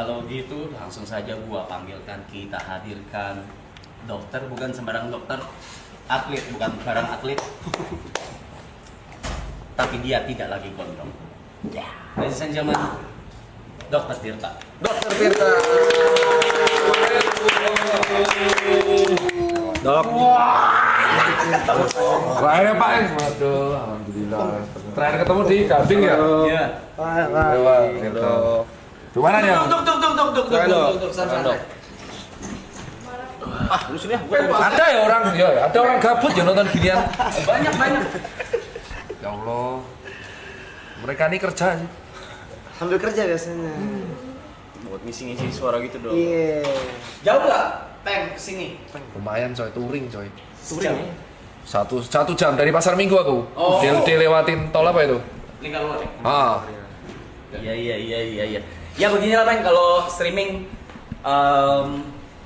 kalau gitu langsung saja gua panggilkan, kita hadirkan dokter, bukan sembarang dokter, atlet, bukan sembarang atlet. Tapi dia tidak lagi gondrong. Ladies and gentlemen, Dokter Tirta. Dokter Tirta. Dok. Akhirnya Pak, waduh, alhamdulillah. Terakhir ketemu di Gading ya? Iya. Gitu. Di mana nih? Dok, santai. Lu sini ya. Ada ya orang, ada orang gabut ya nonton ginian. Banyak. Ya Allah, mereka ini kerja sih. Sambil kerja biasanya. Buat ngisi-ngisi suara gitu dong. Iya. Jauh nggak? Peng kesini. Lumayan coy, touring coy. Touring. Satu jam dari Pasar Minggu aku. Oh. Dilewatin tol apa itu? Lingkar luar. Ah, Iya. Ya begini lah Peng, kalau streaming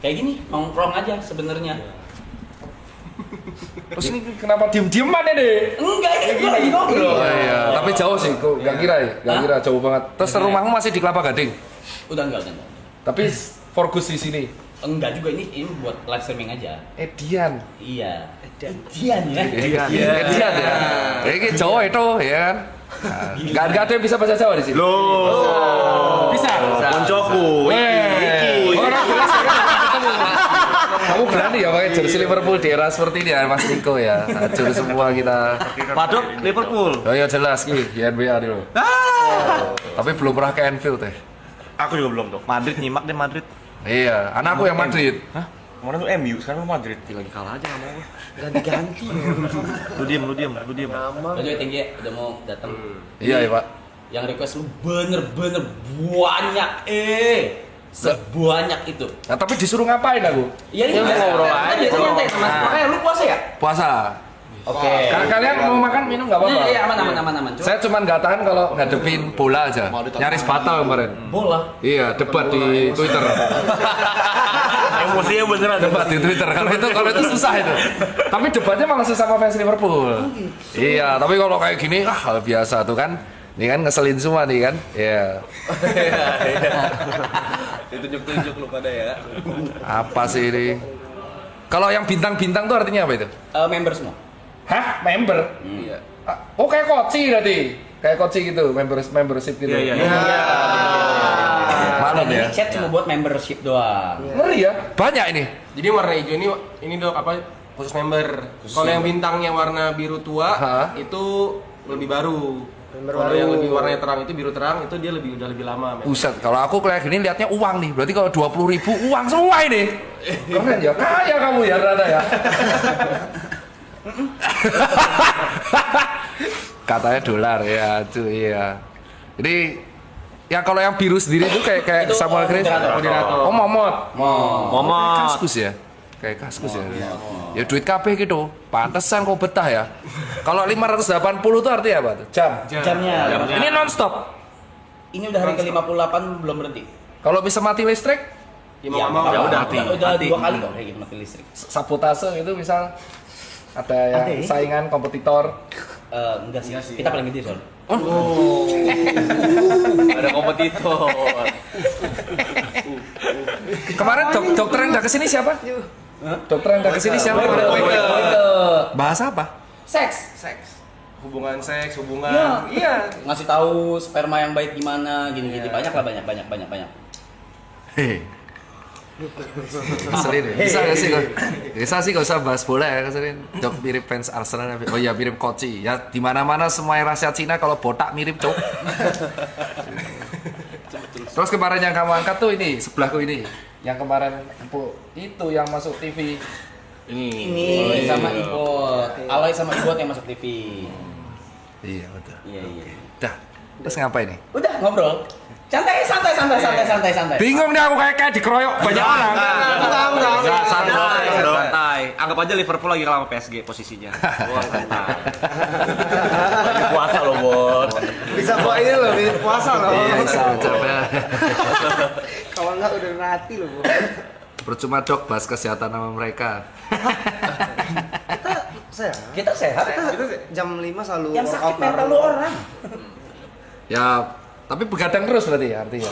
kayak gini nongkrong aja sebenarnya. terus ini kenapa diem-dieman ini? Enggak, ini gua lagi ngobrol. Oh iya, tapi jauh sih, kok nggak kira ya, nggak kira jauh banget. Terus rumahmu masih di Kelapa Gading, Udah enggak. tapi fokus di sini. Enggak juga, ini buat live streaming aja. Edian. Iya. Edian ya. Edian ya. Ini Jawa itu ya kan. Nggak ada yang bisa bahasa Jawa di sini. Loh. Bisa. Koncoku. Orang jelas ya. Kamu berani ya pakai jersey Liverpool di era seperti ini ya Mas Niko ya. Hancur semua kita. Padok Liverpool. Oh iya jelas nih di NBA dulu. Tapi belum pernah ke Anfield teh. Aku juga belum tuh. Madrid nyimak deh Madrid. Iya, anakku yang Madrid. Hah? Kemarin tuh MU, sekarang lu Madrid. Lagi kalah aja sama gua. Ganti-ganti. Lu diem. Nama. Aja tinggi ya, udah mau datang. Iya ya Pak. Yang request lu bener-bener banyak sebanyak itu. Nah tapi disuruh ngapain aku? Iya ini Ya, biasa. ngobrol Kan aja. biasa nyantai sama. Makanya lu puasa ya? Puasa. Oke. Kalian mau makan minum nggak apa-apa? Iya, aman. Cuma Saya cuma nggak tahan kalau ngadepin bola aja. Nyaris batal kemarin. bola. Iya, debat di Twitter. Emosinya beneran. Debat di Twitter. Kalau itu susah itu. Tapi debatnya malah susah sama fans Liverpool. Iya, tapi kalau kayak gini hal biasa tuh kan. Ini kan ngeselin semua nih kan. Iya. Ditunjuk-tunjuk lu pada ya. Apa sih ini? Kalau yang bintang-bintang tuh artinya apa itu? Member semua. Hah? Member? Iya. Oh kayak koci berarti? Kayak koci gitu, membership gitu. Iya. Malam ya. Ini chat cuma buat membership doang. Ngeri ya. Banyak ini. Jadi warna hijau ini dok apa khusus member. Kalau yang bintangnya warna biru tua Hah? itu lebih baru. Member Kalau baru. yang lebih warnanya terang itu biru terang itu dia udah lebih lama. member. Buset, kalau aku kayak gini liatnya uang nih. Berarti kalau 20.000 uang semua ini. Keren ya. Kaya kamu ya ternyata ya. Katanya dolar ya, cuy ya. Jadi ya kalau yang biru sendiri itu kayak Itu Samuel Grace. moderator. Oh, Momot. Momot. Kaskus ya. Kayak kaskus ya. Ya duit KB gitu. Pantesan kok betah ya. Kalau 580 itu artinya apa tuh? Jam. Jamnya. Ini non-stop. Ini udah hari ke-58 belum berhenti. Kalau bisa mati listrik, Ya mau nggak mau Ya udah mati. Udah 2 kali kok kayak gitu mati listrik. sabotase itu misal ada yang Ada ya? saingan kompetitor. Enggak sih. Kita paling gede soalnya. Ada kompetitor. Kemarin dokter yang udah kesini siapa? Dokter yang udah kesini siapa? Bahasa apa? Seks. hubungan seks, hubungan. Iya. Ngasih tahu sperma yang baik gimana, gini-gini banyak lah banyak. Hehe. Keselin ya? Bisa gak sih kok? Bisa sih gak usah bahas bola ya keselin. Dok mirip fans Arsenal. Oh iya mirip Koci. Ya di mana-mana semua yang rahasia Cina kalau botak mirip cok. Terus kemarin yang kamu angkat tuh ini sebelahku ini. Yang kemarin itu yang masuk TV. Ini sama Ibot. Alay sama Ibot yang masuk TV. Iya betul. Iya. Dah. Terus ngapain nih? Udah ngobrol. Santai. Bingung nih aku kayak dikeroyok banyak orang. Santai. Anggap aja Liverpool lagi kalah sama PSG posisinya. Wah, santai. Lagi puasa loh, Bot. Bisa bawa ini loh, puasa loh. Coba. Kalau enggak udah mati loh, Bu. Percuma dok bahas kesehatan sama mereka. Kita sehat. Kita jam 5 selalu Yang sakit workout mental bareng. lu orang. Ya tapi begadang terus berarti ya artinya.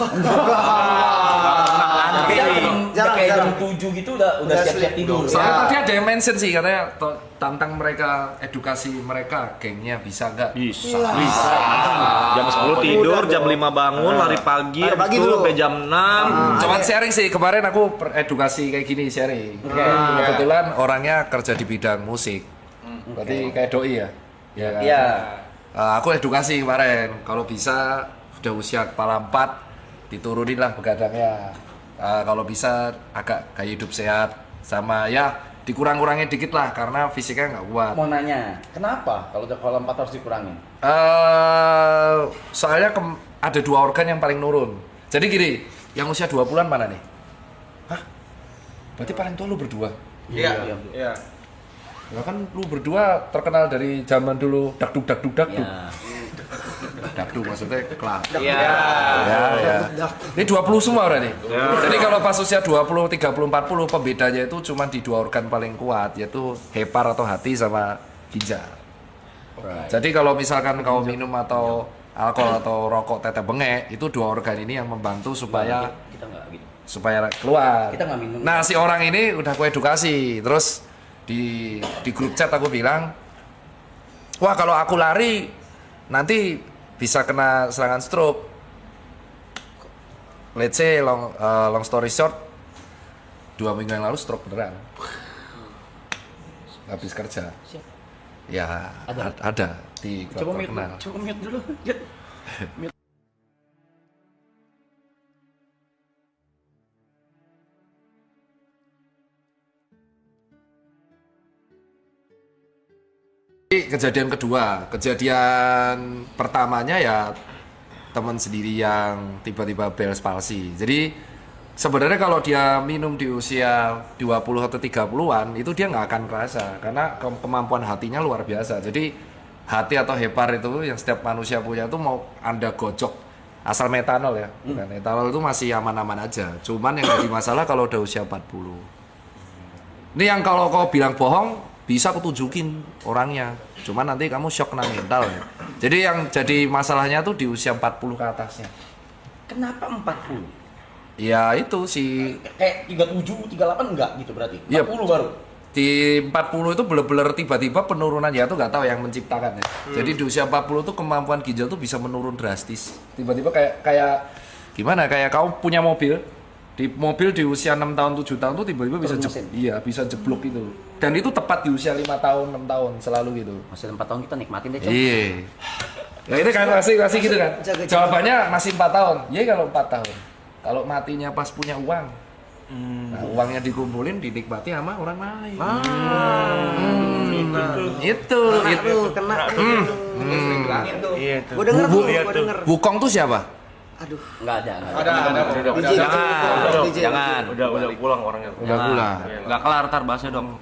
jam 7 gitu udah siap-siap tidur. Soalnya tadi ada yang mention sih katanya tantang mereka edukasi mereka gengnya bisa nggak? Bisa. Jam 10 tidur, jam 5 bangun, lari pagi, Lari pagi habis itu dulu. sampai jam 6. Cuman sharing sih, kemarin aku edukasi kayak gini sharing. Kebetulan orangnya kerja di bidang musik. Berarti kayak doi ya? Iya kan? Iya. Aku edukasi kemarin, kalau bisa udah usia kepala 4 diturunin lah begadangnya. Kalau bisa agak gaya hidup sehat sama ya dikurang-kurangin dikit lah karena fisiknya nggak kuat. Mau nanya, kenapa kalau kepala 4 harus dikurangin? Soalnya ada 2 organ yang paling nurun. Jadi gini, yang usia 20-an mana nih? Hah? Berarti paling tua lu berdua? Iya. Iya. Ya kan lu berdua terkenal dari zaman dulu dakduk. Ya. Dakduk maksudnya kelak. Iya. Ya. Ini 20 semua berarti. Jadi kalau pas usia 20, 30, 40 pembedanya itu cuma di 2 organ paling kuat yaitu hepar atau hati sama ginjal. Jadi kalau misalkan kau minum atau alkohol atau rokok teteh bengek itu 2 organ ini yang membantu supaya Kita nggak gitu. supaya keluar. Kita nggak minum. Nah, si orang ini udah aku edukasi. Terus di grup chat aku bilang, "Wah, kalau aku lari nanti bisa kena serangan stroke." Let's say long story short, 2 minggu yang lalu stroke beneran. Habis kerja. Ya, ada di Coba klub terkenal. mute dulu. Jet. Kejadian kedua, kejadian pertamanya ya teman sendiri yang tiba-tiba Bell's palsy. Jadi sebenarnya kalau dia minum di usia 20 atau 30-an itu dia nggak akan kerasa karena kemampuan hatinya luar biasa. Jadi hati atau hepar itu yang setiap manusia punya itu mau Anda gocok asal metanol ya. Kan etanol itu masih aman-aman aja. Cuman yang jadi masalah kalau udah usia 40. Ini yang kalau kau bilang bohong bisa aku tunjukin orangnya. Cuman nanti kamu shock kena mental ya. Jadi yang jadi masalahnya tuh di usia 40 ke atasnya. Kenapa 40? Ya itu si Kayak 37, 38 enggak gitu berarti? 40 Iya. baru? di 40 itu bener-bener tiba-tiba penurunan ya tuh nggak tahu yang menciptakan ya. Jadi di usia 40 tuh kemampuan ginjal tuh bisa menurun drastis. Tiba-tiba kayak gimana? Kayak kau punya mobil. Di mobil di usia 6 tahun 7 tahun tuh tiba-tiba bisa bisa jeblok itu. Dan itu tepat di usia 5 tahun 6 tahun selalu gitu. Masih 4 tahun kita nikmatin deh, Cok. Iya. Ya itu kan masih gitu kan. Jawabannya masih 4 tahun. Iya kalau 4 tahun. Kalau matinya pas punya uang. Nah, uangnya dikumpulin dinikmati sama orang lain. Itu. Kena. Iya tuh. Gua denger tuh, gua denger. Wukong tuh siapa? Aduh. Enggak ada. DJ. Jangan. Udah pulang orangnya. Udah pulang. Nggak kelar tar bahasnya dong.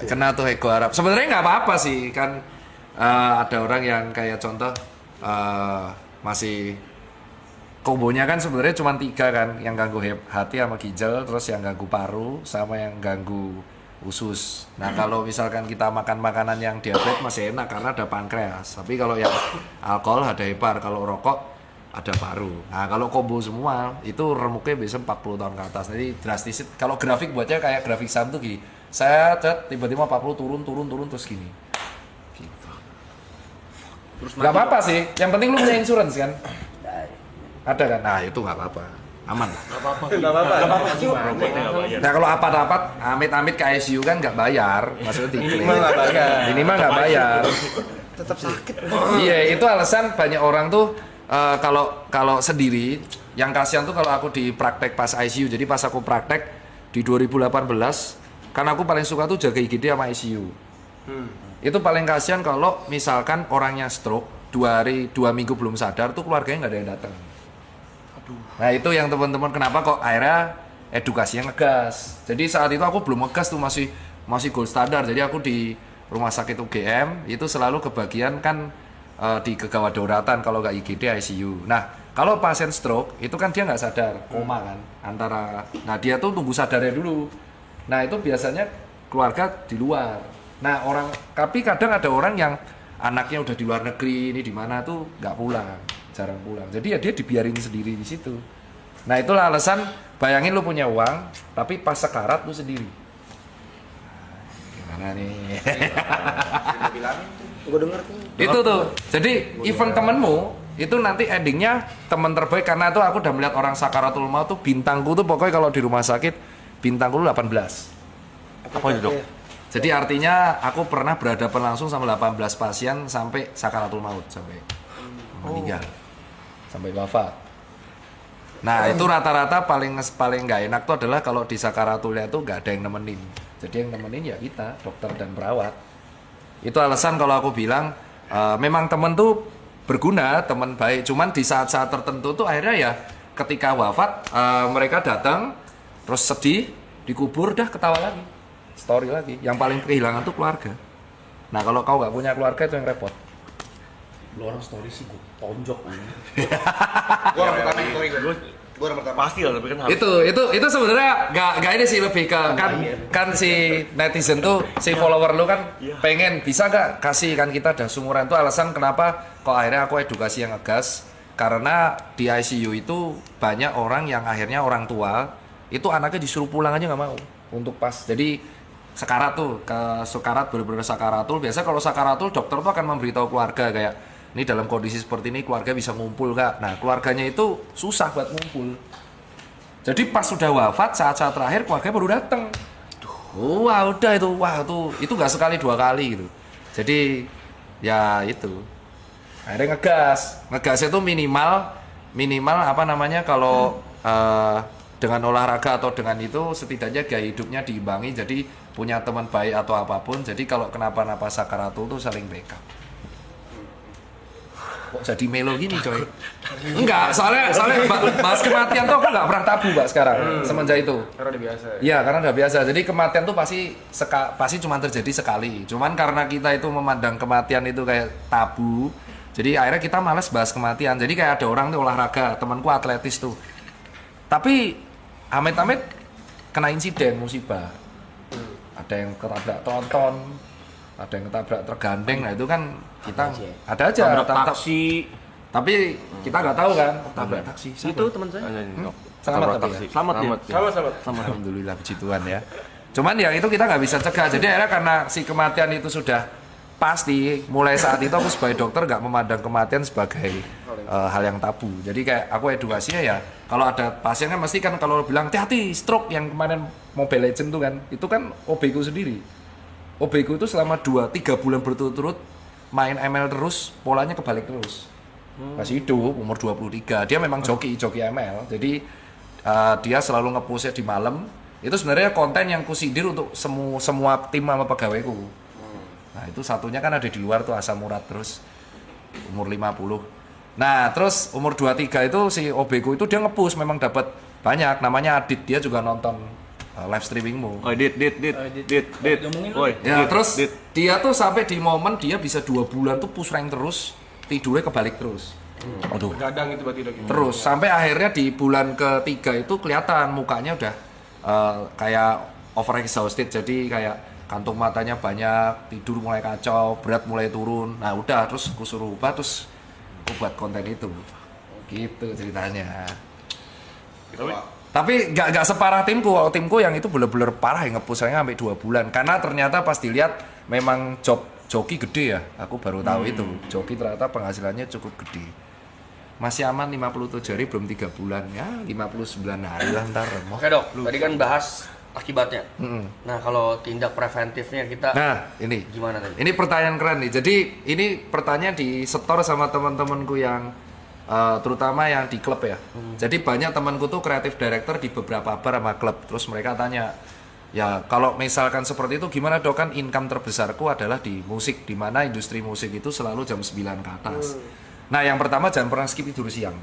Kena tuh ego Arab. Sebenarnya nggak apa-apa sih kan ada orang yang kayak contoh masih kombonya kan sebenarnya cuma 3 kan yang ganggu hati sama ginjal, terus yang ganggu paru sama yang ganggu usus. Nah kalau misalkan kita makan makanan yang diabetes masih enak karena ada pankreas. Tapi kalau yang alkohol ada hepar, kalau rokok ada paru. Nah kalau combo semua itu remuknya bisa 40 tahun ke atas. Jadi drastis. Kalau grafik buatnya kayak grafik saham tuh gini. Saya tiba-tiba 40 turun terus gini. Gitu. Gak apa-apa sih. Yang penting lu punya insurance kan? Ada kan? Nah itu gak apa-apa. Aman lah. Nah kalau apa-apa, amit-amit ke ICU kan nggak bayar, maksudnya ini mah nggak bayar. Tetap sakit. Iya itu alasan banyak orang tuh kalau sendiri, yang kasihan tuh kalau aku di praktek pas ICU. Jadi pas aku praktek di 2018, kan aku paling suka tuh jaga IGD sama ICU. Itu paling kasihan kalau misalkan orangnya stroke 2 minggu belum sadar tuh keluarganya nggak ada yang datang. Nah itu yang teman-teman kenapa kok akhirnya edukasinya ngegas. Jadi saat itu aku belum ngegas tuh masih gold standar. Jadi aku di rumah sakit UGM itu selalu kebagian kan di kegawat dauratan kalau nggak IGD ICU. Nah kalau pasien stroke itu kan dia nggak sadar koma kan nah dia tuh tunggu sadarnya dulu. Nah itu biasanya keluarga di luar. Nah tapi kadang ada orang yang anaknya udah di luar negeri ini di mana tuh nggak pulang. Jarang pulang. Jadi ya dia dibiarin sendiri di situ. Nah itulah alasan, bayangin lu punya uang, tapi pas sekarat lu sendiri. Gimana nih? Gue denger tuh. Itu tuh. Jadi event temenmu itu nanti endingnya teman terbaik, karena tuh aku udah melihat orang sakaratul maut tuh bintangku tuh pokoknya kalau di rumah sakit bintangku tuh 18. Apa itu, Dok? Jadi artinya aku pernah berhadapan langsung sama 18 pasien sampai sakaratul maut, sampai meninggal, sampai wafat. Nah itu rata-rata paling nggak enak tuh adalah kalau di sakaratulnya tuh nggak ada yang nemenin. Jadi yang nemenin ya kita, dokter dan perawat. Itu alasan kalau aku bilang memang temen tuh berguna, teman baik. Cuman di saat-saat tertentu tuh akhirnya ya ketika wafat mereka datang terus sedih, dikubur, dah ketawa lagi, story lagi. Yang paling kehilangan tuh keluarga. Nah kalau kau nggak punya keluarga itu yang repot. Lu orang story sih gue tonjok ini. Gua orang pertama story gua. Gua orang pertama. Pasti lah, tapi kan harus. Itu sebenarnya nggak ini sih, lebih ke kan si netizen tuh, si follower lu kan pengen bisa nggak kasih, kan kita ada sumuran tuh alasan kenapa kok akhirnya aku edukasi yang ngegas, karena di ICU itu banyak orang yang akhirnya orang tua itu anaknya disuruh pulang aja nggak mau untuk pas jadi sekarat tuh, ke sekarat bener-bener sakaratul. Biasa kalau sakaratul dokter tuh akan memberitahu keluarga kayak ini dalam kondisi seperti ini keluarga bisa ngumpul kak. Nah keluarganya itu susah buat ngumpul. Jadi pas sudah wafat saat-saat terakhir keluarga baru datang. Wah udah itu, itu nggak sekali 2 kali gitu. Jadi ya itu. Akhirnya ngegas itu minimal apa namanya kalau dengan olahraga atau dengan itu setidaknya gaya hidupnya diimbangi. Jadi punya teman baik atau apapun. Jadi kalau kenapa-napa sakaratul tuh saling backup. Kok jadi melo gini coy? Enggak, soalnya bahas kematian tuh aku nggak pernah tabu Mbak sekarang semenjak itu. Karena udah biasa. Iya, karena udah biasa. Jadi kematian tuh pasti cuma terjadi sekali. Cuman karena kita itu memandang kematian itu kayak tabu, jadi akhirnya kita malas bahas kematian. Jadi kayak ada orang tuh olahraga, temanku atletis tuh. Tapi amit-amit kena insiden musibah. Ada yang ketabrak tronton, ada yang ketabrak tergandeng. Nah itu kan kita ada aja Tabrak taksi. tapi kita nggak tahu kan tabrak taksi. Itu teman saya. Selamat tapi taksi. ya? Selamat ya. Sama. Alhamdulillah puji Tuhan ya. Cuman ya itu kita nggak bisa cegah. Jadi akhirnya karena si kematian itu sudah pasti, mulai saat itu aku sebagai dokter nggak memandang kematian sebagai hal yang tabu. Jadi kayak aku edukasinya ya, kalau ada pasien kan mesti kan kalau bilang hati-hati stroke yang kemarin Mobile Legend tuh kan, itu kan OB-ku sendiri. OB-ku itu selama 2-3 bulan berturut-turut main ML terus, polanya kebalik terus. Masih hidup, umur 23. Dia memang joki ML. Jadi dia selalu nge-push-nya di malam. Itu sebenarnya konten yang kusindir untuk semua tim sama pegawaiku. Nah, itu satunya kan ada di luar tuh Asam Murad terus umur 50. Nah, terus umur 23 itu si OB-ku itu dia nge-push memang dapat banyak. Namanya Adit, dia juga nonton live streamingmu. Oh, dit. Woi, Ya, Dit, terus Dit. dia tuh sampai di momen dia bisa 2 bulan tuh push rank terus, tidurnya kebalik terus. Aduh. Gadang itu berarti udah gitu. Terus sampai akhirnya di bulan ketiga itu kelihatan mukanya udah kayak over exhausted, jadi kayak kantung matanya banyak, tidur mulai kacau, berat mulai turun. Nah udah, terus aku suruh ubah, terus aku buat konten itu. Gitu ceritanya. Tapi nggak separah timku. Kalau timku yang itu bener-bener parah, yang nge-push-nya sampai 2 bulan. Karena ternyata pas dilihat memang joki gede ya. Aku baru tahu itu. Joki ternyata penghasilannya cukup gede. Masih aman 57 hari, belum 3 bulan. Ya 59 hari lah ntar. Oke dok, tadi kan bahas akibatnya. Nah kalau tindak preventifnya kita Nah ini gimana tadi? Ini pertanyaan keren nih. Jadi ini pertanyaan disetor sama teman-temanku yang terutama yang di klub ya. Jadi banyak temanku tuh kreatif director di beberapa bar sama klub. Terus mereka tanya, ya kalau misalkan seperti itu gimana dok, kan income terbesarku adalah di musik, di mana industri musik itu selalu jam 9 ke atas. Nah yang pertama jangan pernah skip tidur siang.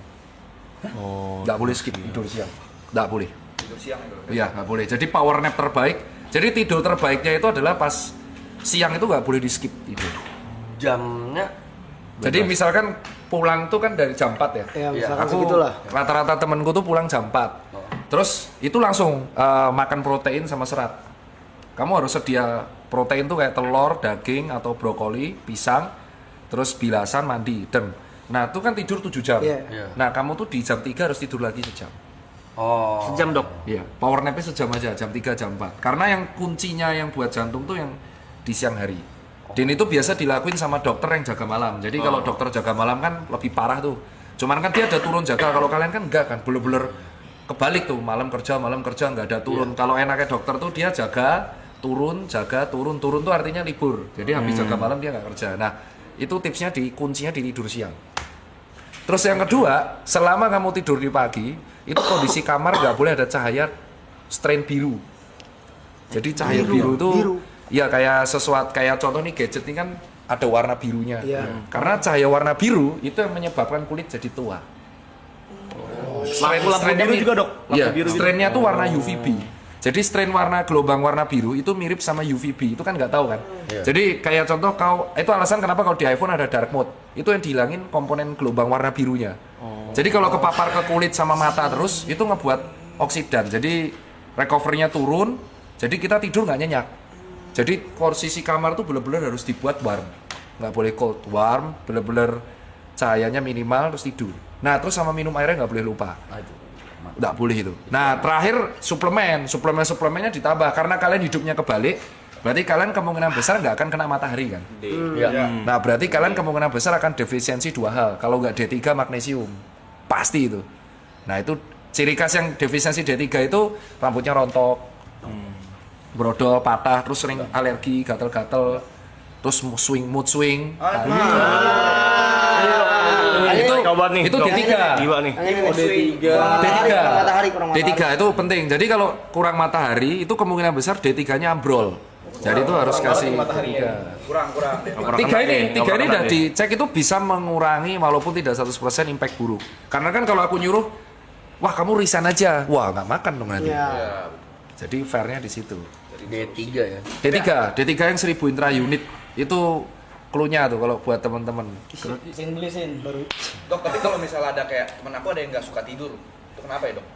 Nggak boleh skip tidur siang. Nggak boleh. Tidur siang itu? Iya nggak boleh. Jadi power nap terbaik. Jadi tidur terbaiknya itu adalah pas siang itu nggak boleh di skip tidur. Jamnya Jadi misalkan pulang tuh kan dari jam 4 ya. Ya, misalkan Aku segitulah. rata-rata temenku tuh pulang jam 4. Terus itu langsung makan protein sama serat. Kamu harus sedia protein tuh kayak telur, daging atau brokoli, pisang, terus bilasan, mandi, dem. Nah, itu kan tidur 7 jam. Iya. Nah, kamu tuh di jam 3 harus tidur lagi sejam. Oh. Sejam dok. Iya, power nap-nya sejam aja, jam 3, jam 4. Karena yang kuncinya yang buat jantung tuh yang di siang hari. Dan itu biasa dilakuin sama dokter yang jaga malam. Jadi kalau dokter jaga malam kan lebih parah tuh. Cuman kan dia ada turun jaga, kalau kalian kan enggak kan, bener-bener kebalik tuh, malam kerja nggak ada turun. Kalau enaknya dokter tuh dia jaga, turun, turun tuh artinya libur. Jadi habis jaga malam dia nggak kerja. Nah, itu tipsnya kuncinya di tidur siang. Terus yang kedua, selama kamu tidur di pagi, itu kondisi kamar nggak boleh ada cahaya strain biru. Jadi cahaya biru tuh, ya kayak sesuatu, kayak contoh nih gadget ini kan ada warna birunya. Karena cahaya warna biru itu yang menyebabkan kulit jadi tua. Lampu biru juga dok. Iya, Lampu biru juga. strainnya tuh warna UVB. Jadi strain gelombang warna biru itu mirip sama UVB, itu kan nggak tahu kan. Jadi kayak contoh itu alasan kenapa kalau di iPhone ada dark mode, itu yang dihilangin komponen gelombang warna birunya. Jadi kalau kepapar ke kulit sama mata terus, itu ngebuat oksidan. Jadi recovery-nya turun, jadi kita tidur nggak nyenyak. Jadi posisi kamar tuh bener-bener harus dibuat warm, nggak boleh cold, warm, bener-bener cahayanya minimal terus tidur. Nah terus sama minum airnya nggak boleh lupa. Nggak boleh itu. Nah terakhir suplemennya ditambah karena kalian hidupnya kebalik, berarti kalian kemungkinan besar nggak akan kena matahari kan. Nah berarti kalian kemungkinan besar akan defisiensi 2 hal. Kalau nggak D3 magnesium, pasti itu. Nah itu ciri khas yang defisiensi D3 itu rambutnya rontok, brodol, patah, terus sering alergi, gatel-gatel, terus mood swing. Itu D3. Jiwa nih. D3 itu penting. Jadi kalau kurang matahari itu kemungkinan besar D3-nya ambrol. Jadi itu harus kasih tiga ini udah dicek itu bisa mengurangi walaupun tidak 100% impact buruk. Karena kan kalau aku nyuruh, wah kamu resign aja, wah nggak makan dong nanti. Jadi fairnya di situ. D3 ya. D3 yang 1000 intra unit itu clue-nya tuh kalau buat teman-teman. Dok, tapi kalau misalnya ada kayak temen aku ada yang nggak suka tidur, itu kenapa ya dok?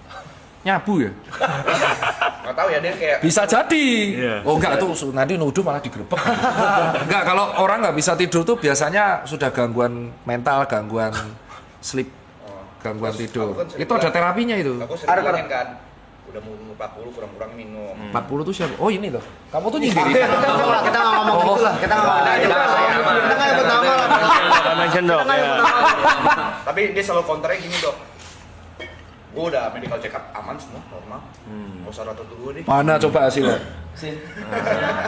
Nyabu ya? Nggak tahu ya, dia kayak Bisa jadi. Iya. Oh enggak tuh nanti nuduh malah digerebek. Enggak, kalau orang nggak bisa tidur tuh biasanya sudah gangguan mental, gangguan sleep, gangguan tidur. aku kan sering Itu ada terapinya itu. aku sering bilangin kan, udah mau 40 kurang-kurang minum. 40 tuh siapa? Oh ini loh. Kamu tuh nyindir. Kita nggak ngomong gitu lah. Kita nggak ngomong gitu. Kita nggak nyebut nama lah. Mention dok. Ya. Tapi dia selalu counternya gini dok, gue udah medical check up aman semua, normal, nggak usah rotot dulu deh. Mana coba hasilnya?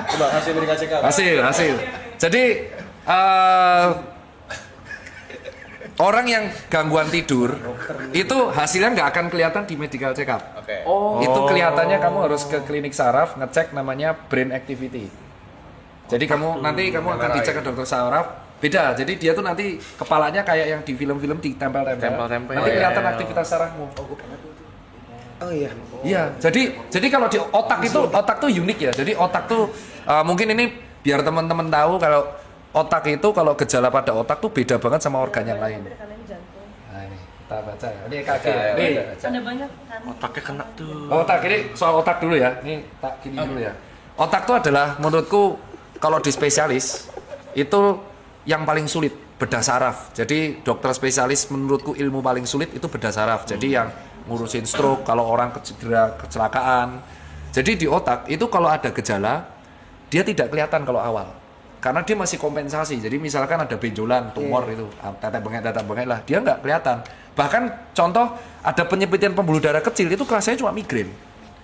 Coba hasil medical check up. Hasil. Jadi orang yang gangguan tidur itu hasilnya nggak akan kelihatan di medical check up. Oke. Itu kelihatannya kamu harus ke klinik saraf ngecek namanya brain activity. Jadi nanti kamu akan dicek ke dokter saraf. Beda. Jadi dia tuh nanti kepalanya kayak yang di film-film ditempel-tempel. Nanti kelihatan aktivitas sarafmu. Oh iya. Iya. Jadi kalau di otak tuh unik ya. Jadi otak tuh mungkin ini biar teman-teman tahu kalau otak itu kalau gejala pada otak tuh beda banget sama organ yang lain. Nah, ini kita baca ya. Ini kaki. Nih. Ada banyak kan. Otaknya kena tuh. Otak ini soal otak dulu ya. Ini tak gini dulu ya. Otak tuh adalah menurutku kalau di spesialis itu yang paling sulit bedah saraf. Jadi dokter spesialis menurutku ilmu paling sulit itu bedah saraf. Jadi yang ngurusin stroke, kalau orang kecelakaan. Jadi di otak itu kalau ada gejala dia tidak kelihatan kalau awal. Karena dia masih kompensasi. Jadi misalkan ada benjolan, tumor itu, tetek bengek lah, dia nggak kelihatan. Bahkan contoh ada penyempitan pembuluh darah kecil itu kelasnya cuma migrain.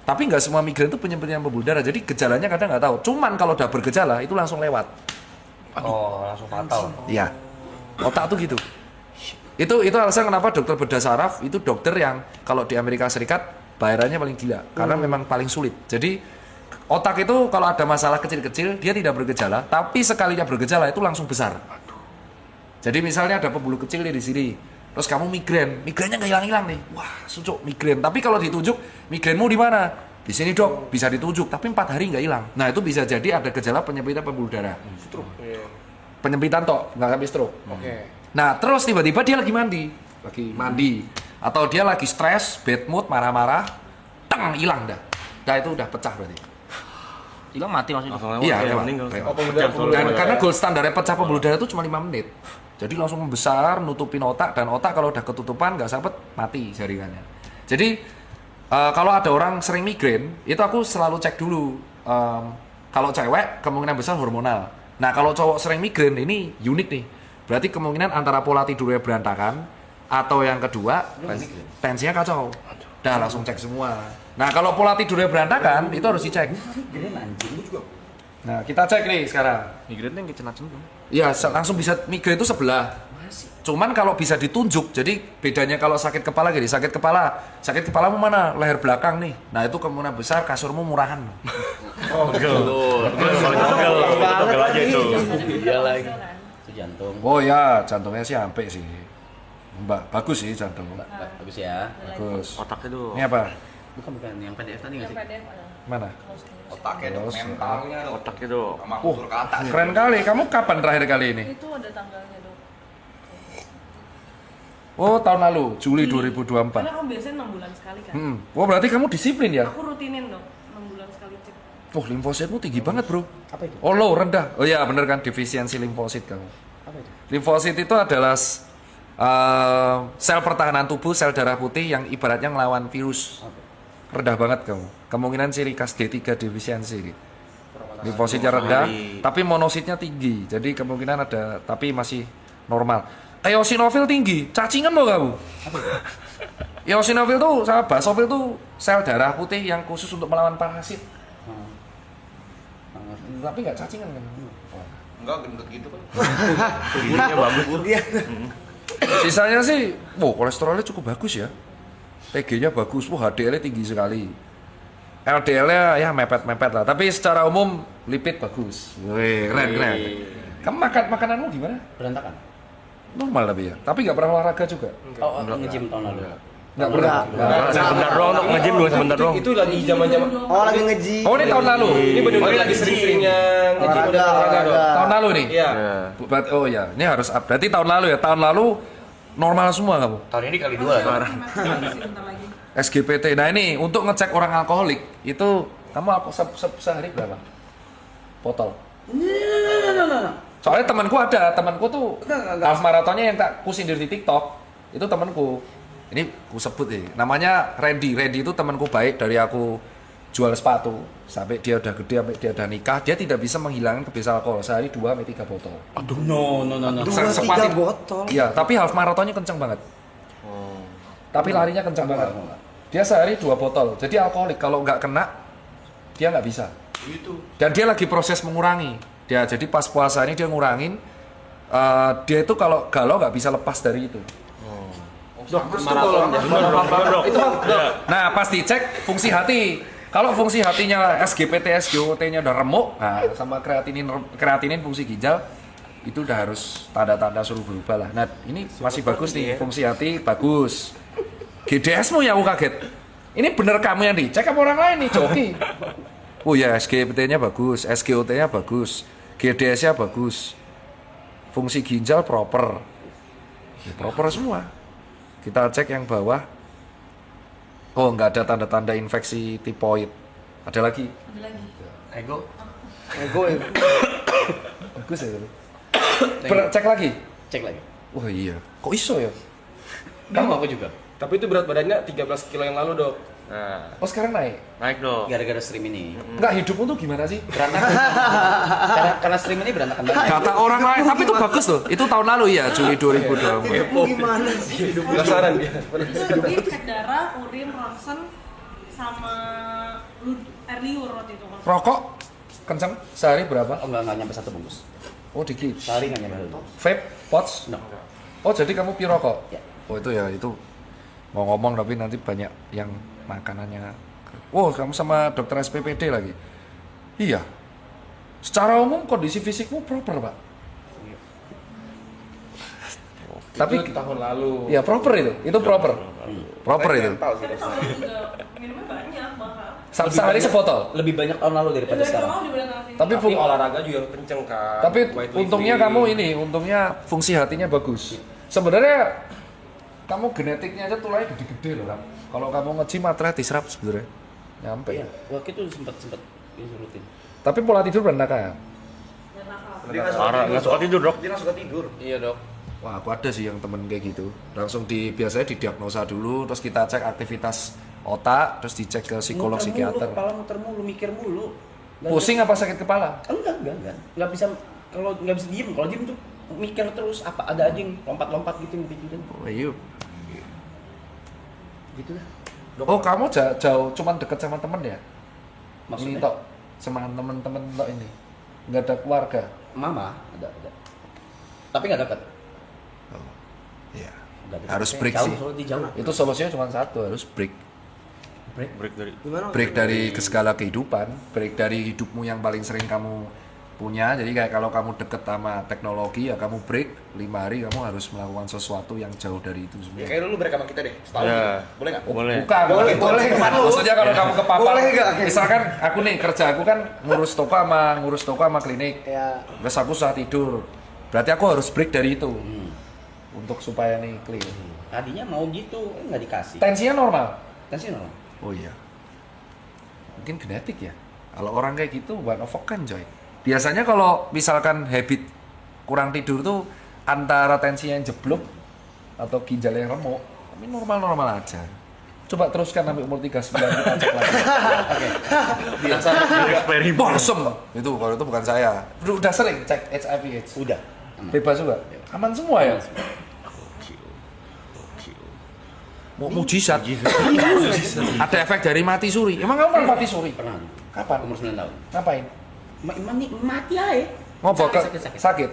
Tapi nggak semua migrain itu penyempitan pembuluh darah. Jadi gejalanya kadang nggak tahu. Cuman kalau udah bergejala itu langsung lewat. Oh, langsung fatal. Iya. Otak tuh gitu. Itu alasan kenapa dokter bedah saraf itu dokter yang kalau di Amerika Serikat bayarannya paling gila karena memang paling sulit. Jadi otak itu kalau ada masalah kecil-kecil dia tidak bergejala, tapi sekalinya bergejala itu langsung besar. Jadi misalnya ada pembuluh kecil di sini, terus kamu migrainnya nggak hilang-hilang nih. Wah, sucuk migrain. Tapi kalau ditunjuk migrainmu di mana? Di sini dok, bisa ditunjuk, tapi 4 hari nggak hilang. Nah itu bisa jadi ada gejala penyempitan pembuluh darah. Penyempitan toh, nggak sampai stroke. Nah terus tiba-tiba dia lagi mandi, atau dia lagi stres, bad mood, marah-marah, hilang dah. Nah itu udah pecah berarti. Hilang mati maksudnya. Iya, meninggal. Dan karena gold standarnya pecah pembuluh darah itu cuma 5 menit. Jadi langsung membesar, nutupin otak, dan otak kalau udah ketutupan nggak sempet mati jaringannya. Jadi Kalau ada orang sering migrain, itu aku selalu cek dulu. Kalau cewek kemungkinan besar hormonal. Nah kalau cowok sering migrain ini unik nih. Berarti kemungkinan antara pola tidurnya berantakan atau yang kedua tensinya kacau. Dah langsung cek semua. Nah kalau pola tidurnya berantakan itu harus dicek. Nah kita cek nih sekarang. Migrain yang kecil-kecil dong. Iya langsung bisa migrain itu sebelah. Cuman kalau bisa ditunjuk, jadi bedanya kalau sakit kepala gini, sakit kepalamu mana? Leher belakang nih. Nah itu kemungkinan besar kasurmu murahan. Pegel aja itu. Iya lagi. Itu jantung. Oh ya, jantungnya sih sampai sih. Mbak, bagus sih jantung. Bagus ya. Bagus. Otaknya tuh. Ini apa? Bukan yang PDF tadi nggak sih? Mana? Otaknya dong, Terus, mentalnya dong. Otaknya tuh. Sama kultur ke atas. Keren kali. Kamu kapan terakhir kali ini? Itu ada tanggalnya dok. Oh, tahun lalu, Juli Karena 2024. kamu biasanya 6 bulan sekali kan. Oh, berarti kamu disiplin ya? Aku rutinin dok, 6 bulan sekali cek. Oh, limfositmu tinggi banget, Bro. Apa itu? Oh, low, rendah. Oh iya, bener kan, defisiensi limfosit kamu. Apa itu? Limfosit itu adalah sel pertahanan tubuh, sel darah putih yang ibaratnya ngelawan virus. Rendah banget kamu. Kemungkinan ciri khas D3 defisiensi. Limfositnya rendah, tapi monositnya tinggi. Jadi kemungkinan ada, tapi masih normal. Eosinofil tinggi, cacingan loh kamu. Eosinofil tuh sama basofil tuh sel darah putih yang khusus untuk melawan parasit. Tapi nggak cacingan kan? Enggak gendut gitu kan. Tubuhnya bagus. Sisanya sih, kolesterolnya cukup bagus ya. TG-nya bagus, HDL-nya tinggi sekali. LDL-nya ya mepet-mepet lah, tapi secara umum lipid bagus. Wih, keren. Kamu makananmu gimana? Berantakan. Normal tapi ya, tapi nggak pernah olahraga juga. Oh, nge-gym tahun lalu. Nggak pernah. Sebentar doang untuk nge-gym dulu sebentar doang. Itu lagi zaman-zaman. Oh lagi ngeji. Oh ini tahun lalu. Ini benar-benar lagi sering-seringnya nge-gym udah olahraga dong. Tahun lalu nih. Iya. Oh ya, ini harus up. Berarti tahun lalu ya. Tahun lalu normal semua kamu. Tahun ini kali 2 ya. Sebentar lagi. SGPT. Nah ini untuk ngecek orang alkoholik itu kamu sehari berapa? Botol. Soalnya temanku tuh half marathonnya yang tak ku sindir di TikTok itu temanku. Ini ku sebut ya, namanya Randy. Randy itu temanku baik dari aku jual sepatu sampai dia udah gede, sampai dia udah nikah, dia tidak bisa menghilangkan kebiasaan alkohol sehari 2-3 botol. Aduh, no. 2-3 botol. Iya, tapi half marathonnya kenceng banget. Tapi larinya kenceng banget. Dia sehari 2 botol. Jadi alkoholik kalau nggak kena dia nggak bisa. Dan dia lagi proses mengurangi. Dia jadi pas puasa ini dia ngurangin. Dia itu kalau galau nggak bisa lepas dari itu. Nah, pas dicek fungsi hati. Kalau fungsi hatinya SGPT, SGOT-nya udah remuk, nah sama kreatinin fungsi ginjal itu udah harus tanda-tanda suruh berubah lah. Nah, ini masih bagus nih, fungsi hati bagus. GDS-mu ya aku kaget. Ini bener kamu yang dicek apa orang lain nih, Joki? Oh ya, SGPT-nya bagus, SGOT-nya bagus, GDS-nya bagus. Fungsi ginjal proper. Ya, proper semua. Kita cek yang bawah. Oh, nggak ada tanda-tanda infeksi tipoid. Ada lagi? Ego. Bagus ya. Cek lagi? Cek lagi. Wah iya. Kok iso ya? Kamu aku juga. Tapi itu berat badannya 13 kilo yang lalu dok. Nah, Oh sekarang naik? naik dong. Gara-gara stream ini. Enggak, hidupmu tuh gimana sih? Berantakan. karena stream ini berantakan banget. Kata orang lain, tapi itu bagus loh. Itu tahun lalu ya, Juli 2024. Gimana sih? Penasaran dia. Itu dia cek darah, urin, ronsen, sama air liur waktu itu. Rokok kenceng sehari berapa? Oh nggak nyampe 1 bungkus. Oh dikit. Sehari nggak nyampe 1. Vape, pots? No. Oh jadi kamu pi rokok? Ya. Oh itu ya, itu mau ngomong tapi nanti banyak yang makanannya. Oh kamu sama dokter SPPD lagi? Iya. Secara umum kondisi fisikmu proper pak. Tapi Itu tahun lalu. ya proper itu proper. Proper itu. Mental sih. Tapi tahun lalu juga minumnya banyak bahkan. Sehari sebotol. Lebih banyak tahun lalu daripada Dari sekarang. mau dibanding tahun ini. Tapi Tapi olahraga juga kenceng kan. Tapi Weightlifting. untungnya kamu ini, untungnya fungsi hatinya bagus. Sebenarnya kamu genetiknya aja tulangnya gede-gede loh kan. Kalau kamu nge-gym matre diserap sebenarnya. Nyampe. Iya, waktu itu sempat ini rutin. Tapi pola tidur berantakan. Dan nakal. Dia nggak Parah, nggak suka tidur dok. Dia nggak suka tidur. Iya dok. Wah, aku ada sih yang temen kayak gitu. Langsung biasanya didiagnosa dulu, terus kita cek aktivitas otak, terus dicek ke psikolog, Muter psikiater. mulu, kepala muter mulu, mikir mulu. Pusing apa sakit kepala? Enggak. Nggak bisa, kalau nggak bisa diem. Kalau diem tuh mikir terus, apa ada aja yang lompat-lompat gitu yang pikirin. Oh iya. Gitu lah. Oh kamu jauh cuman deket sama temen ya? Ini Maksudnya? tok sama temen-temen tok ini. Nggak ada keluarga. Mama ada. Tapi nggak dekat. Iya. Nggak dekat. Harus break Jauh, sih. soalnya jauh. Itu solusinya cuma satu, harus break. Break dari Break dari segala kehidupan, break dari hidupmu yang paling sering kamu punya. Jadi kayak kalau kamu deket sama teknologi ya kamu break 5 hari, kamu harus melakukan sesuatu yang jauh dari itu Ya semua. kayak lu break sama kita deh, setahun Ya. gitu. Boleh nggak? boleh. Bukan, boleh kan? Maksudnya kalau kamu ke papa, Boleh nggak? misalkan aku nih kerja, aku kan ngurus toko sama klinik. Ya. Terus aku susah tidur. Berarti aku harus break dari itu. Untuk supaya nih clear. Tadinya mau gitu, nggak dikasih. Tensinya normal. Tensi normal. Oh iya. Mungkin genetik ya. Kalau orang kayak gitu one of a kind coy. Biasanya kalau misalkan habit kurang tidur tuh antara tensi yang jeblok atau ginjal yang remuk, tapi normal-normal aja. Coba teruskan sampai umur 39 kita cek lagi. Oke. Biasa Eksperimen. balsem. Itu kalau itu bukan saya. Udah sering cek HIV/AIDS. Udah. Aman. Bebas juga. Aman semua ya. Mau mujizat. Ada efek dari mati suri. Emang kamu pernah mati suri? Pernah. Kapan? Umur 9 tahun. Ngapain? Mati aja. Ngobrol ke Sakit. sakit.